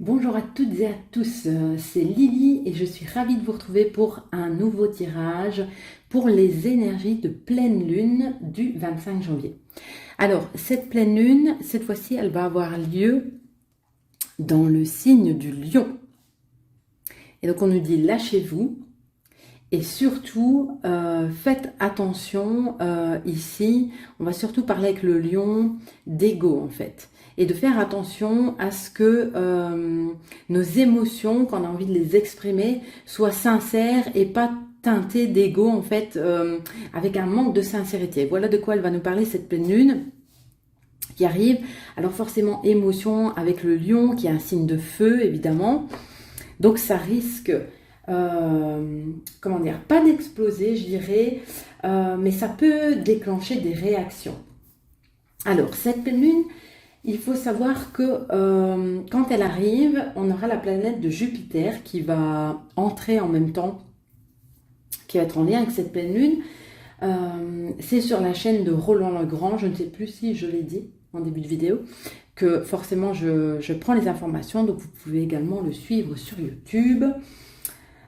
Bonjour à toutes et à tous, c'est Lily et je suis ravie de vous retrouver pour un nouveau tirage pour les énergies de pleine lune du 25 janvier. Alors, cette pleine lune, cette fois-ci, elle va avoir lieu dans le signe du lion. Et donc, on nous dit lâchez-vous et surtout, faites attention ici, on va surtout parler avec le lion d'ego en fait. Et de faire attention à ce que nos émotions, quand on a envie de les exprimer, soient sincères et pas teintées d'ego en fait, avec un manque de sincérité. Voilà de quoi elle va nous parler cette pleine lune qui arrive. Alors forcément émotion avec le lion qui est un signe de feu évidemment. Donc ça risque, comment dire, pas d'exploser je dirais, mais ça peut déclencher des réactions. Alors cette pleine lune, il faut savoir que quand elle arrive, on aura la planète de Jupiter qui va entrer en même temps, qui va être en lien avec cette pleine lune. C'est sur la chaîne de Roland Legrand, je ne sais plus si je l'ai dit en début de vidéo, que forcément je prends les informations, donc vous pouvez également le suivre sur YouTube.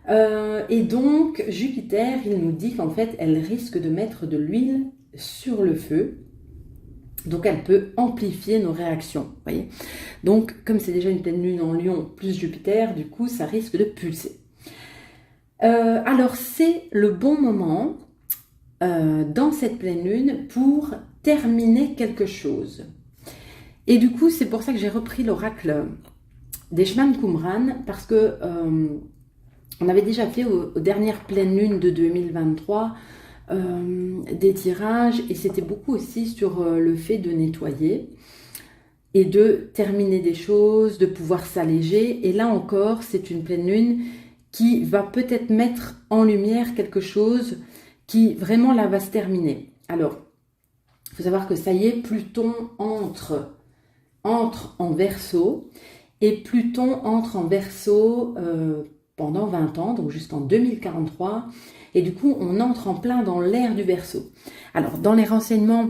Et donc Jupiter, il nous dit qu'en fait, elle risque de mettre de l'huile sur le feu. Donc elle peut amplifier nos réactions, voyez. Donc comme c'est déjà une pleine lune en Lion plus Jupiter, du coup ça risque de pulser. Alors c'est le bon moment dans cette pleine lune pour terminer quelque chose. Et du coup c'est pour ça que j'ai repris l'oracle des Chemins de Qumran, parce que on avait déjà fait aux dernières pleines lunes de 2023 des tirages, et c'était beaucoup aussi sur le fait de nettoyer et de terminer des choses, de pouvoir s'alléger. Et là encore, c'est une pleine lune qui va peut-être mettre en lumière quelque chose qui vraiment là va se terminer. Alors, il faut savoir que ça y est, Pluton entre en Verseau, et Pluton entre en Verseau pendant 20 ans, donc jusqu'en 2043. Et du coup, on entre en plein dans l'ère du Verseau. Alors, dans les renseignements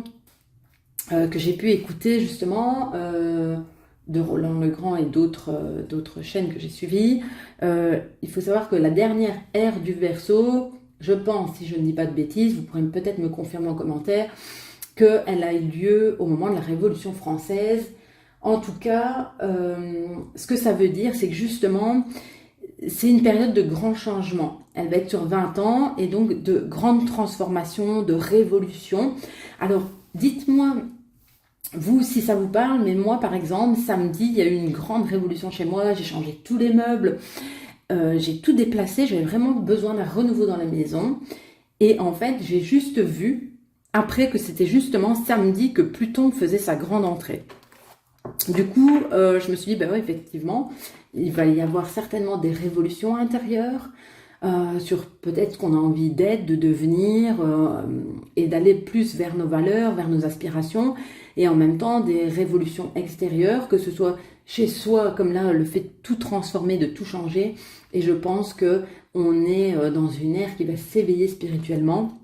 que j'ai pu écouter justement de Roland Legrand et d'autres chaînes que j'ai suivies, il faut savoir que la dernière ère du Verseau, je pense, si je ne dis pas de bêtises, vous pourrez peut-être me confirmer en commentaire, qu'elle a eu lieu au moment de la Révolution française. En tout cas, ce que ça veut dire, c'est que justement, c'est une période de grands changements. Elle va être sur 20 ans et donc de grandes transformations, de révolutions. Alors, dites-moi, vous, si ça vous parle, mais moi, par exemple, samedi, il y a eu une grande révolution chez moi. J'ai changé tous les meubles, j'ai tout déplacé. J'avais vraiment besoin d'un renouveau dans la maison. Et en fait, j'ai juste vu, après, que c'était justement samedi que Pluton faisait sa grande entrée. Du coup, je me suis dit, ben ouais, effectivement, il va y avoir certainement des révolutions intérieures sur peut-être ce qu'on a envie d'être, de devenir, et d'aller plus vers nos valeurs, vers nos aspirations, et en même temps des révolutions extérieures, que ce soit chez soi, comme là, le fait de tout transformer, de tout changer. Et je pense que on est dans une ère qui va s'éveiller spirituellement.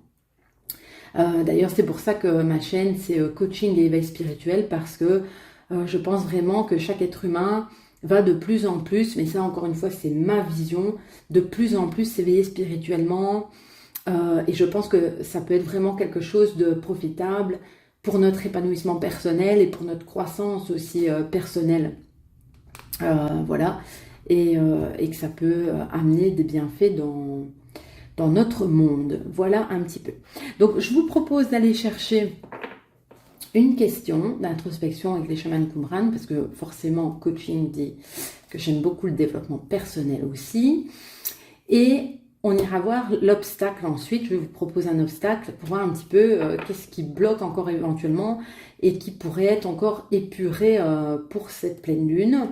D'ailleurs, c'est pour ça que ma chaîne, c'est Coaching et éveil spirituel, parce que je pense vraiment que chaque être humain va de plus en plus, mais ça encore une fois c'est ma vision, de plus en plus s'éveiller spirituellement, et je pense que ça peut être vraiment quelque chose de profitable pour notre épanouissement personnel et pour notre croissance aussi personnelle. Voilà, et que ça peut amener des bienfaits dans notre monde. Voilà un petit peu. Donc je vous propose d'aller chercher une question d'introspection avec les chamans de Qumran, parce que forcément, coaching dit que j'aime beaucoup le développement personnel aussi. Et on ira voir l'obstacle ensuite. Je vais vous proposer un obstacle pour voir un petit peu qu'est-ce qui bloque encore éventuellement et qui pourrait être encore épuré pour cette pleine lune.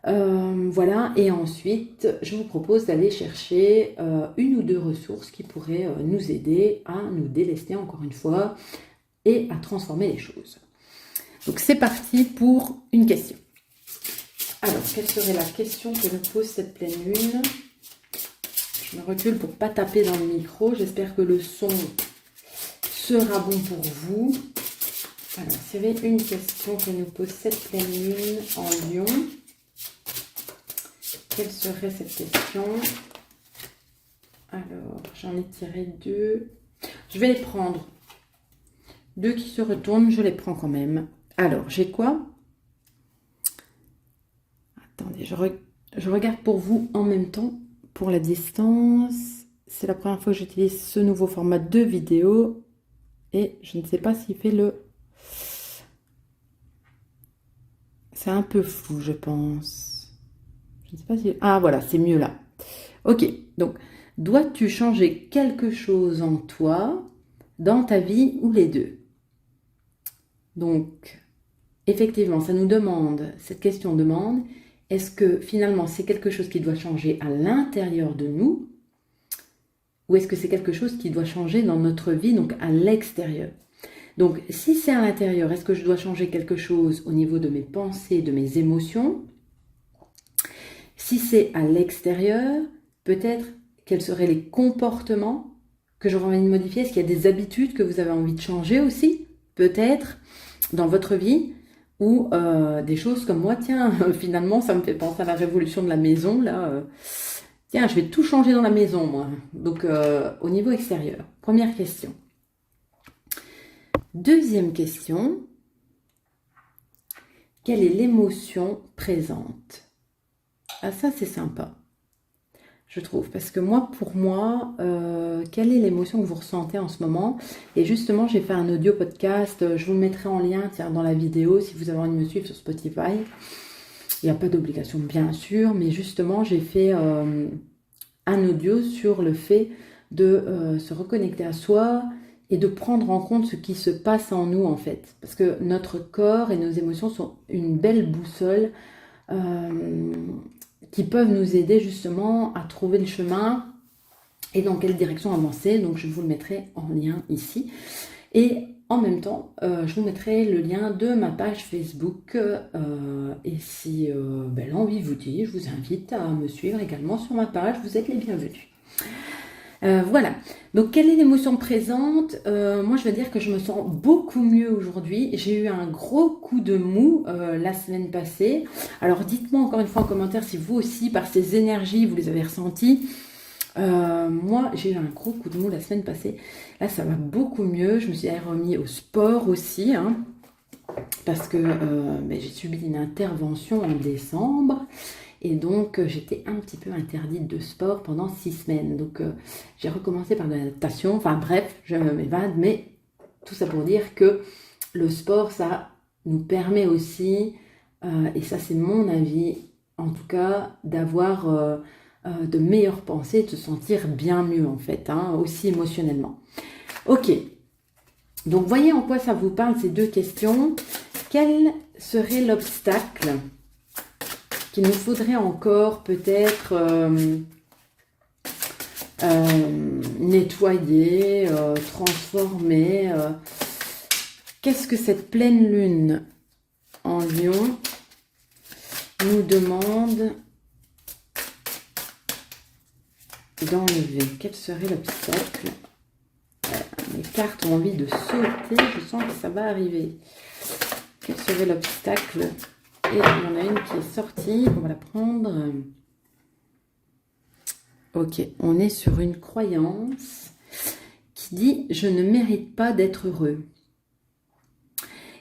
Voilà, et ensuite, je vous propose d'aller chercher une ou deux ressources qui pourraient nous aider à nous délester encore une fois et à transformer les choses. Donc c'est parti pour une question. Alors, quelle serait la question que nous pose cette pleine lune? Je me recule pour ne pas taper dans le micro. J'espère que le son sera bon pour vous. Alors, s'il y avait une question que nous pose cette pleine lune en Lion. quelle serait cette question? Alors, j'en ai tiré 2. Je vais les prendre. 2 qui se retournent, je les prends quand même. Alors, j'ai quoi? Attendez, je regarde pour vous en même temps, pour la distance. C'est la première fois que j'utilise ce nouveau format de vidéo. Et je ne sais pas s'il fait le... C'est un peu flou, je pense. Je ne sais pas si... Ah, voilà, c'est mieux là. Ok, donc, dois-tu changer quelque chose en toi, dans ta vie ou les deux? Donc, effectivement, ça nous demande, cette question demande, est-ce que finalement c'est quelque chose qui doit changer à l'intérieur de nous ou est-ce que c'est quelque chose qui doit changer dans notre vie, donc à l'extérieur? Donc, si c'est à l'intérieur, est-ce que je dois changer quelque chose au niveau de mes pensées, de mes émotions? Si c'est à l'extérieur, peut-être quels seraient les comportements que j'aurais envie de modifier? Est-ce qu'il y a des habitudes que vous avez envie de changer aussi? Peut-être dans votre vie ou des choses comme moi, tiens, finalement, ça me fait penser à la révolution de la maison, là. Tiens, je vais tout changer dans la maison, moi. Donc, au niveau extérieur. Première question. Deuxième question. Quelle est l'émotion présente? Ah, ça, c'est sympa, je trouve. Parce que moi, pour moi, quelle est l'émotion que vous ressentez en ce moment? Et justement, j'ai fait un audio podcast. Je vous le mettrai en lien, tiens, dans la vidéo, si vous avez envie de me suivre sur Spotify. Il n'y a pas d'obligation, bien sûr, mais justement, j'ai fait un audio sur le fait de se reconnecter à soi et de prendre en compte ce qui se passe en nous, en fait. Parce que notre corps et nos émotions sont une belle boussole qui peuvent nous aider justement à trouver le chemin et dans quelle direction avancer. Donc, je vous le mettrai en lien ici. Et en même temps, je vous mettrai le lien de ma page Facebook. Et si l'envie vous dit, je vous invite à me suivre également sur ma page. Vous êtes les bienvenus. Voilà. Donc, quelle est l'émotion présente? Moi, je veux dire que je me sens beaucoup mieux aujourd'hui. J'ai eu un gros coup de mou la semaine passée. Alors, dites-moi encore une fois en commentaire si vous aussi, par ces énergies, vous les avez ressenties. Moi, j'ai eu un gros coup de mou la semaine passée. Là, ça va beaucoup mieux. Je me suis remis au sport aussi, hein, parce que j'ai subi une intervention en décembre. Et donc, j'étais un petit peu interdite de sport pendant 6 semaines. Donc, j'ai recommencé par de la natation. Enfin, bref, je m'évade. Mais tout ça pour dire que le sport, ça nous permet aussi, et ça c'est mon avis, en tout cas, d'avoir de meilleures pensées, de se sentir bien mieux, en fait, hein, aussi émotionnellement. Ok. Donc, voyez en quoi ça vous parle, ces deux questions. Quel serait l'obstacle qu'il nous faudrait encore peut-être nettoyer, transformer? Qu'est-ce que cette pleine lune en Lion nous demande d'enlever? Quel serait l'obstacle? Mes cartes ont envie de sauter, je sens que ça va arriver. Quel serait l'obstacle? Et il y en a une qui est sortie, on va la prendre. Ok, on est sur une croyance qui dit « Je ne mérite pas d'être heureux ».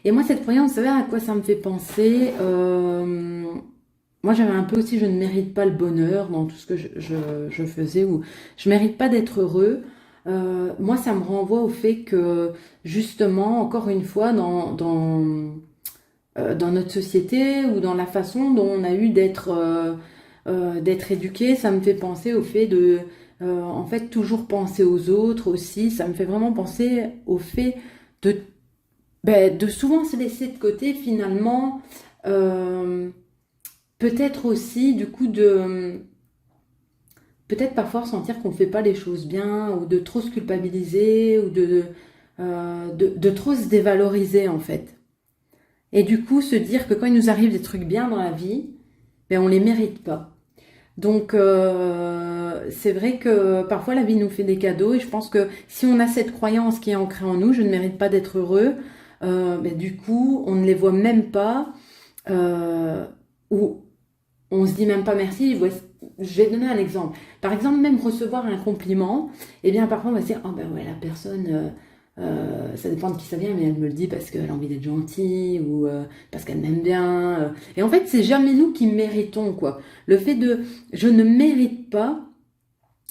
Et moi, cette croyance, vous savez à quoi ça me fait penser? Moi, j'avais un peu aussi « Je ne mérite pas le bonheur » dans tout ce que je faisais, ou « Je ne mérite pas d'être heureux ». Moi, ça me renvoie au fait que, justement, encore une fois, dans notre société ou dans la façon dont on a eu d'être éduqué, ça me fait penser au fait de, en fait, toujours penser aux autres aussi. Ça me fait vraiment penser au fait de souvent se laisser de côté finalement, peut-être aussi du coup peut-être parfois sentir qu'on ne fait pas les choses bien ou de trop se culpabiliser ou de trop se dévaloriser en fait. Et du coup, se dire que quand il nous arrive des trucs bien dans la vie, on ne les mérite pas. Donc, c'est vrai que parfois la vie nous fait des cadeaux et je pense que si on a cette croyance qui est ancrée en nous, je ne mérite pas d'être heureux, du coup, on ne les voit même pas ou on se dit même pas merci. Je vais donner un exemple. Par exemple, même recevoir un compliment, eh bien parfois on va se dire, oh ben ouais, la personne, ça dépend de qui ça vient, mais elle me le dit parce qu'elle a envie d'être gentille ou parce qu'elle m'aime bien. Et en fait, c'est jamais nous qui méritons, quoi. Le fait de je ne mérite pas,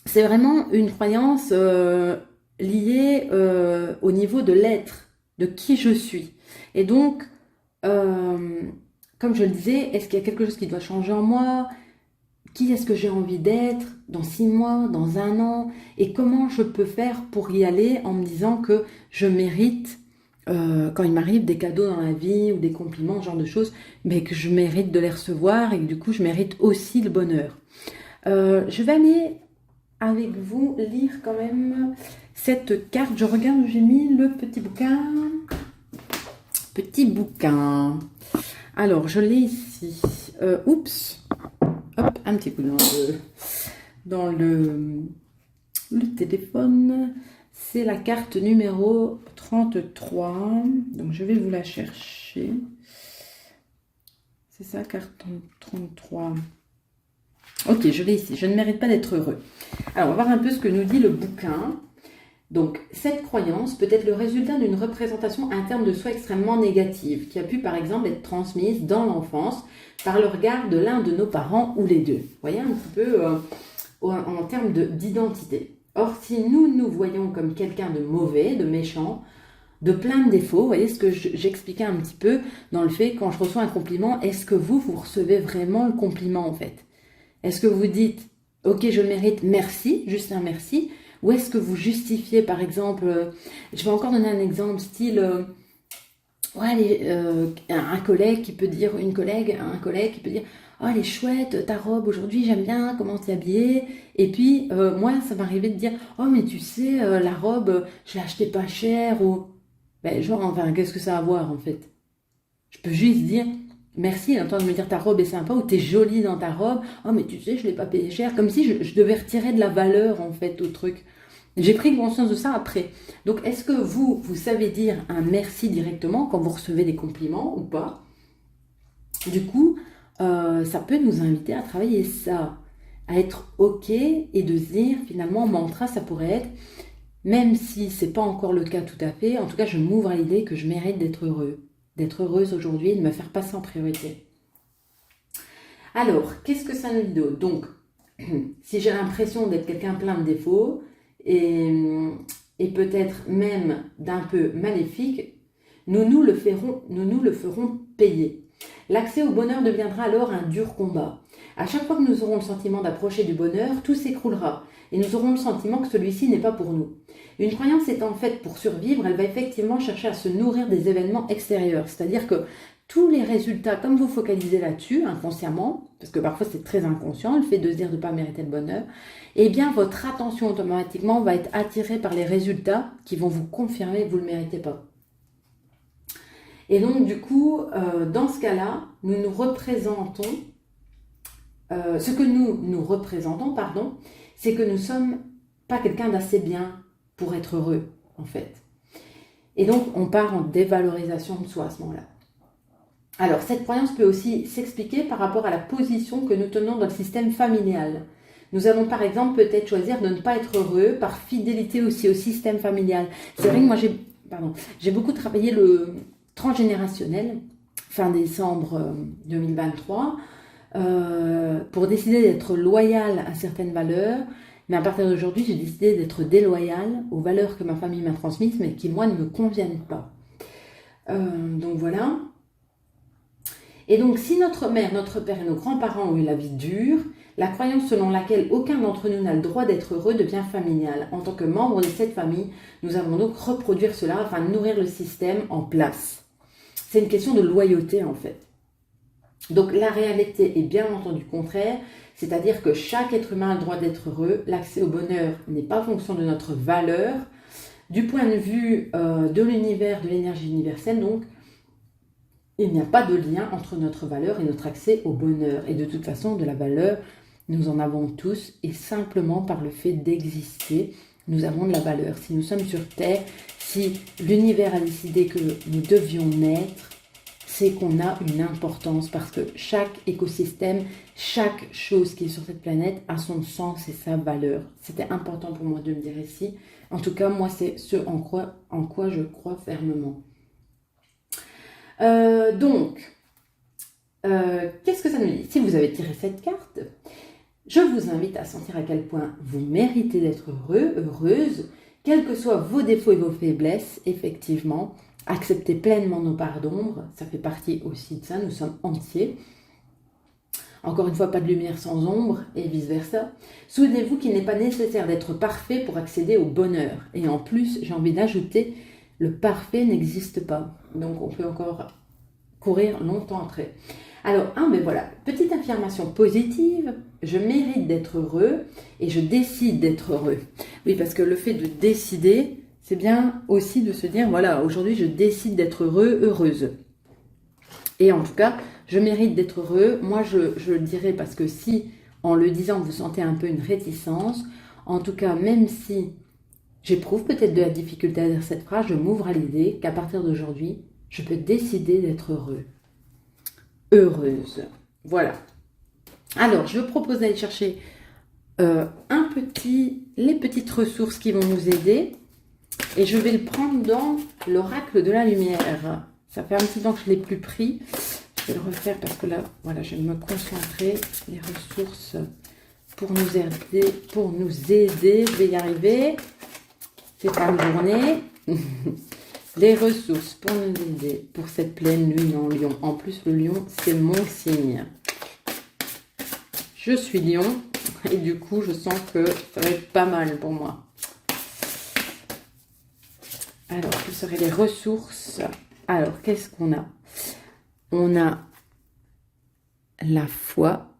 c'est vraiment une croyance liée au niveau de l'être, de qui je suis. Et donc, comme je le disais, est-ce qu'il y a quelque chose qui doit changer en moi? Qui est-ce que j'ai envie d'être dans 6 mois, dans 1 an? Et comment je peux faire pour y aller en me disant que je mérite, quand il m'arrive des cadeaux dans la vie ou des compliments, ce genre de choses, mais que je mérite de les recevoir et que du coup je mérite aussi le bonheur. Je vais aller avec vous lire quand même cette carte. Je regarde où j'ai mis le petit bouquin. Petit bouquin. Alors, je l'ai ici. Oups. Hop, un petit coup dans le téléphone. C'est la carte numéro 33. Donc, je vais vous la chercher. C'est ça, carte 33. Ok, je l'ai ici. Je ne mérite pas d'être heureux. Alors, on va voir un peu ce que nous dit le bouquin. Donc, cette croyance peut être le résultat d'une représentation interne de soi extrêmement négative, qui a pu par exemple être transmise dans l'enfance par le regard de l'un de nos parents ou les deux. Vous voyez un petit peu en termes d'identité. Or, si nous nous voyons comme quelqu'un de mauvais, de méchant, de plein de défauts, vous voyez ce que j'expliquais un petit peu dans le fait, quand je reçois un compliment, est-ce que vous recevez vraiment le compliment en fait? Est-ce que vous dites, ok, je mérite merci, juste un merci? Ou est-ce que vous justifiez, par exemple, je vais encore donner un exemple, style, un collègue qui peut dire, un collègue qui peut dire, oh elle est chouette ta robe aujourd'hui, j'aime bien comment tu es habillée. Et puis moi ça m'arrivait de dire, oh mais tu sais la robe, je l'ai achetée pas cher ou, ben genre enfin qu'est-ce que ça a à voir en fait? Je peux juste dire. Merci, en train de me dire ta robe est sympa ou t'es jolie dans ta robe. Oh mais tu sais, je l'ai pas payé cher. Comme si je devais retirer de la valeur en fait au truc. J'ai pris conscience de ça après. Donc est-ce que vous savez dire un merci directement quand vous recevez des compliments ou pas? Du coup, ça peut nous inviter à travailler ça, à être ok et de se dire finalement mantra ça pourrait être, même si c'est pas encore le cas tout à fait, en tout cas je m'ouvre à l'idée que je mérite d'être heureux. D'être heureuse aujourd'hui et de me faire passer en priorité. Alors, qu'est-ce que ça nous dit d'autre? Donc, si j'ai l'impression d'être quelqu'un plein de défauts et peut-être même d'un peu maléfique, nous nous le ferons payer. L'accès au bonheur deviendra alors un dur combat. À chaque fois que nous aurons le sentiment d'approcher du bonheur, tout s'écroulera et nous aurons le sentiment que celui-ci n'est pas pour nous. Une croyance étant faite pour survivre, elle va effectivement chercher à se nourrir des événements extérieurs. C'est-à-dire que tous les résultats, comme vous focalisez là-dessus, inconsciemment, parce que parfois c'est très inconscient, le fait de se dire de ne pas mériter le bonheur, eh bien votre attention automatiquement va être attirée par les résultats qui vont vous confirmer que vous ne le méritez pas. Et donc du coup, dans ce cas-là, nous nous représentons, ce que nous représentons, c'est que nous ne sommes pas quelqu'un d'assez bien pour être heureux, en fait. Et donc, on part en dévalorisation de soi à ce moment-là. Alors, cette croyance peut aussi s'expliquer par rapport à la position que nous tenons dans le système familial. Nous allons par exemple peut-être choisir de ne pas être heureux par fidélité aussi au système familial. C'est vrai que moi, j'ai beaucoup travaillé le transgénérationnel, fin décembre 2023, pour décider d'être loyal à certaines valeurs. Mais à partir d'aujourd'hui, j'ai décidé d'être déloyale aux valeurs que ma famille m'a transmises, mais qui, moi, ne me conviennent pas. Donc voilà. Et donc, si notre mère, notre père et nos grands-parents ont eu la vie dure, la croyance selon laquelle aucun d'entre nous n'a le droit d'être heureux devient familiale. En tant que membre de cette famille, nous allons donc reproduire cela afin de nourrir le système en place. C'est une question de loyauté, en fait. Donc, la réalité est bien entendu contraire. C'est-à-dire que chaque être humain a le droit d'être heureux. L'accès au bonheur n'est pas fonction de notre valeur. Du point de vue de l'univers, de l'énergie universelle, donc, il n'y a pas de lien entre notre valeur et notre accès au bonheur. Et de toute façon, de la valeur, nous en avons tous. Et simplement par le fait d'exister, nous avons de la valeur. Si nous sommes sur Terre, si l'univers a décidé que nous devions naître, c'est qu'on a une importance parce que chaque écosystème, chaque chose qui est sur cette planète a son sens et sa valeur. C'était important pour moi de le dire ici. En tout cas, moi, c'est ce en quoi je crois fermement. Qu'est-ce que ça nous dit? Si vous avez tiré cette carte, je vous invite à sentir à quel point vous méritez d'être heureux, heureuse, quels que soient vos défauts et vos faiblesses, effectivement. Acceptez pleinement nos parts d'ombre, ça fait partie aussi de ça, nous sommes entiers. Encore une fois, pas de lumière sans ombre et vice-versa. Souvenez-vous qu'il n'est pas nécessaire d'être parfait pour accéder au bonheur. Et en plus, j'ai envie d'ajouter, le parfait n'existe pas. Donc on peut encore courir longtemps après. Alors, mais voilà, petite affirmation positive, je mérite d'être heureux et je décide d'être heureux. Oui, parce que le fait de décider, c'est bien aussi de se dire, voilà, aujourd'hui je décide d'être heureux, heureuse. Et en tout cas, je mérite d'être heureux. Moi, je le dirais parce que si, en le disant, vous sentez un peu une réticence, en tout cas, même si j'éprouve peut-être de la difficulté à dire cette phrase, je m'ouvre à l'idée qu'à partir d'aujourd'hui, je peux décider d'être heureux. Heureuse. Voilà. Alors, je propose d'aller chercher les petites ressources qui vont nous aider. Et je vais le prendre dans l'oracle de la lumière. Ça fait un petit temps que je ne l'ai plus pris. Je vais le refaire parce que là, voilà, je vais me concentrer. Les ressources pour nous aider. Je vais y arriver. C'est pas une journée. Les ressources pour nous aider pour cette pleine lune en lion. En plus, le lion, c'est mon signe. Je suis lion et du coup, je sens que ça va être pas mal pour moi. Alors, quelles seraient les ressources? Alors, qu'est-ce qu'on a? On a la foi.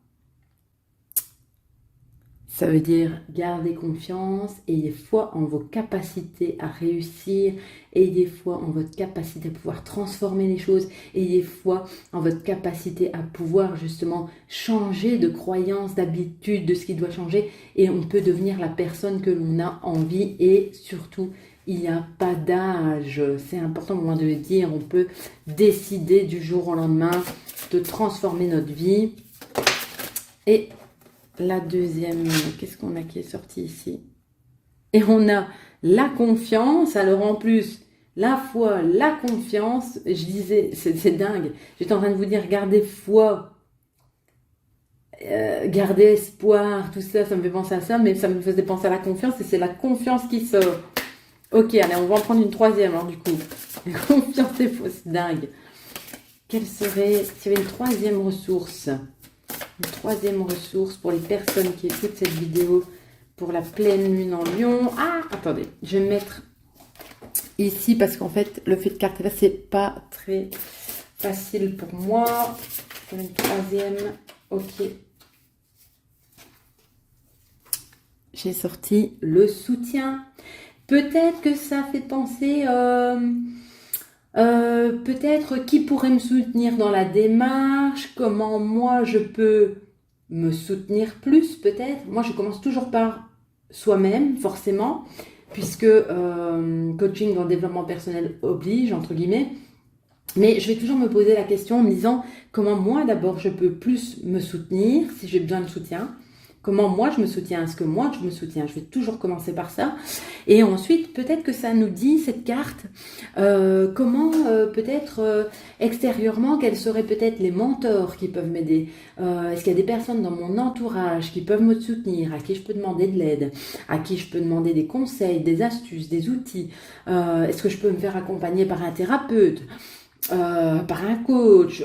Ça veut dire garder confiance, ayez foi en vos capacités à réussir, ayez foi en votre capacité à pouvoir transformer les choses, ayez foi en votre capacité à pouvoir justement changer de croyance, d'habitude, de ce qui doit changer, et on peut devenir la personne que l'on a envie, et surtout, il n'y a pas d'âge. C'est important au moment de le dire, on peut décider du jour au lendemain de transformer notre vie. Et la deuxième, qu'est-ce qu'on a qui est sorti ici? Et on a la confiance. Alors en plus, la foi, la confiance, je disais, c'est dingue. J'étais en train de vous dire, gardez foi, gardez espoir, tout ça, ça me fait penser à ça, mais ça me faisait penser à la confiance, et c'est la confiance qui sort. Ok, allez, on va en prendre une troisième, alors du coup. Confiance et foi, c'est dingue. Quelle serait, s'il y avait une troisième ressource? Une troisième ressource pour les personnes qui écoutent cette vidéo pour la pleine lune en lion. Ah, attendez, je vais me mettre ici parce qu'en fait, le fait de carter là, c'est pas très facile pour moi. Une troisième, ok. J'ai sorti le soutien. Peut-être que ça fait penser... peut-être qui pourrait me soutenir dans la démarche, comment moi je peux me soutenir plus peut-être. Moi je commence toujours par soi-même forcément, puisque coaching en développement personnel oblige entre guillemets, mais je vais toujours me poser la question en me disant comment moi d'abord je peux plus me soutenir si j'ai besoin de soutien. Comment moi je me soutiens? Est-ce que moi je me soutiens? Je vais toujours commencer par ça. Et ensuite, peut-être que ça nous dit, cette carte, comment peut-être extérieurement, quels seraient peut-être les mentors qui peuvent m'aider? Est-ce qu'il y a des personnes dans mon entourage qui peuvent me soutenir, à qui je peux demander de l'aide, à qui je peux demander des conseils, des astuces, des outils? Est-ce que je peux me faire accompagner par un thérapeute, par un coach,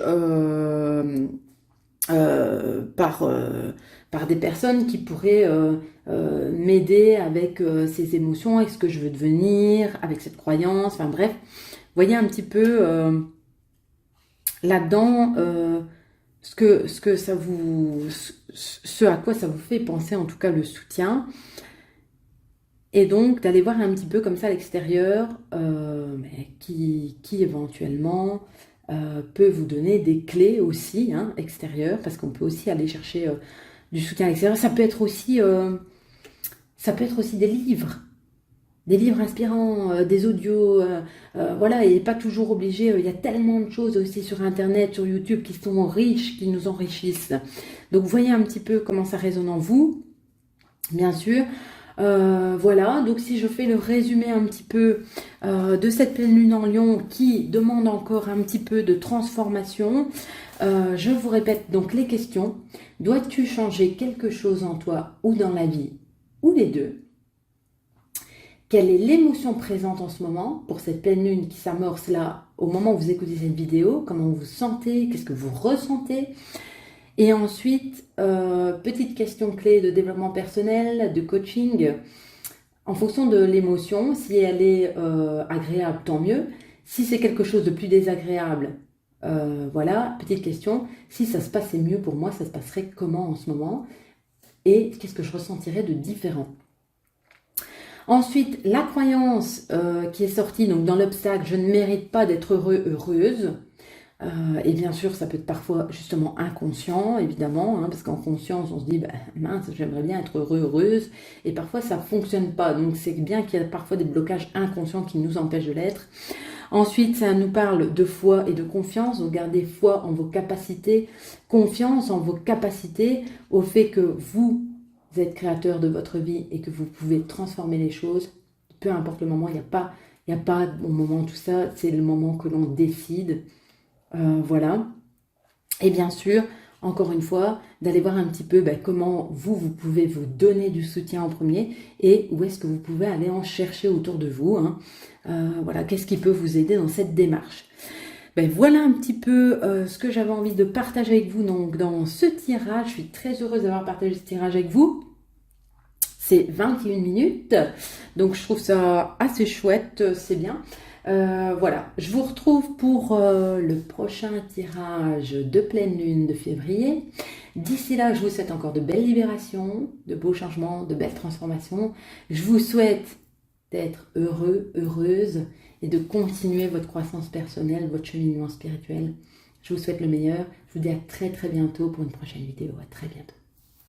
par des personnes qui pourraient m'aider avec ces émotions, avec ce que je veux devenir, avec cette croyance, enfin bref, voyez un petit peu là-dedans ce à quoi ça vous fait penser, en tout cas le soutien, et donc d'aller voir un petit peu comme ça à l'extérieur qui éventuellement peut vous donner des clés aussi extérieures, parce qu'on peut aussi aller chercher du soutien à l'extérieur. Ça peut être aussi des livres des livres inspirants, des audios, voilà, et pas toujours obligé. Il y a tellement de choses aussi sur Internet, sur YouTube qui sont riches, qui nous enrichissent. Donc, voyez un petit peu comment ça résonne en vous, bien sûr. Voilà, donc si je fais le résumé un petit peu de cette pleine lune en Lion qui demande encore un petit peu de transformation, je vous répète donc les questions. Dois-tu changer quelque chose en toi ou dans la vie, ou les deux? Quelle est l'émotion présente en ce moment pour cette pleine lune qui s'amorce là au moment où vous écoutez cette vidéo? Comment vous vous sentez? Qu'est-ce que vous ressentez? Et ensuite, petite question clé de développement personnel, de coaching. En fonction de l'émotion, si elle est agréable, tant mieux. Si c'est quelque chose de plus désagréable, voilà, petite question. Si ça se passait mieux pour moi, ça se passerait comment en ce moment? Et qu'est-ce que je ressentirais de différent? Ensuite, la croyance qui est sortie donc dans l'obstacle, je ne mérite pas d'être heureux, heureuse. Et bien sûr, ça peut être parfois justement inconscient, évidemment, hein, parce qu'en conscience, on se dit, bah, mince, j'aimerais bien être heureux, heureuse, et parfois ça ne fonctionne pas. Donc c'est bien qu'il y a parfois des blocages inconscients qui nous empêchent de l'être. Ensuite, ça nous parle de foi et de confiance. Donc gardez foi en vos capacités, confiance en vos capacités, au fait que vous êtes créateur de votre vie et que vous pouvez transformer les choses. Peu importe le moment, il n'y a pas bon moment, tout ça, c'est le moment que l'on décide. Voilà. Et bien sûr, encore une fois, d'aller voir un petit peu comment vous pouvez vous donner du soutien en premier et où est-ce que vous pouvez aller en chercher autour de vous. Hein. Voilà, qu'est-ce qui peut vous aider dans cette démarche. Voilà un petit peu ce que j'avais envie de partager avec vous donc, dans ce tirage. Je suis très heureuse d'avoir partagé ce tirage avec vous. C'est 21 minutes, donc je trouve ça assez chouette, c'est bien. Voilà, je vous retrouve pour le prochain tirage de pleine lune de février. D'ici là, je vous souhaite encore de belles libérations, de beaux changements, de belles transformations. Je vous souhaite d'être heureux, heureuse et de continuer votre croissance personnelle, votre cheminement spirituel. Je vous souhaite le meilleur. Je vous dis à très très bientôt pour une prochaine vidéo. À très bientôt.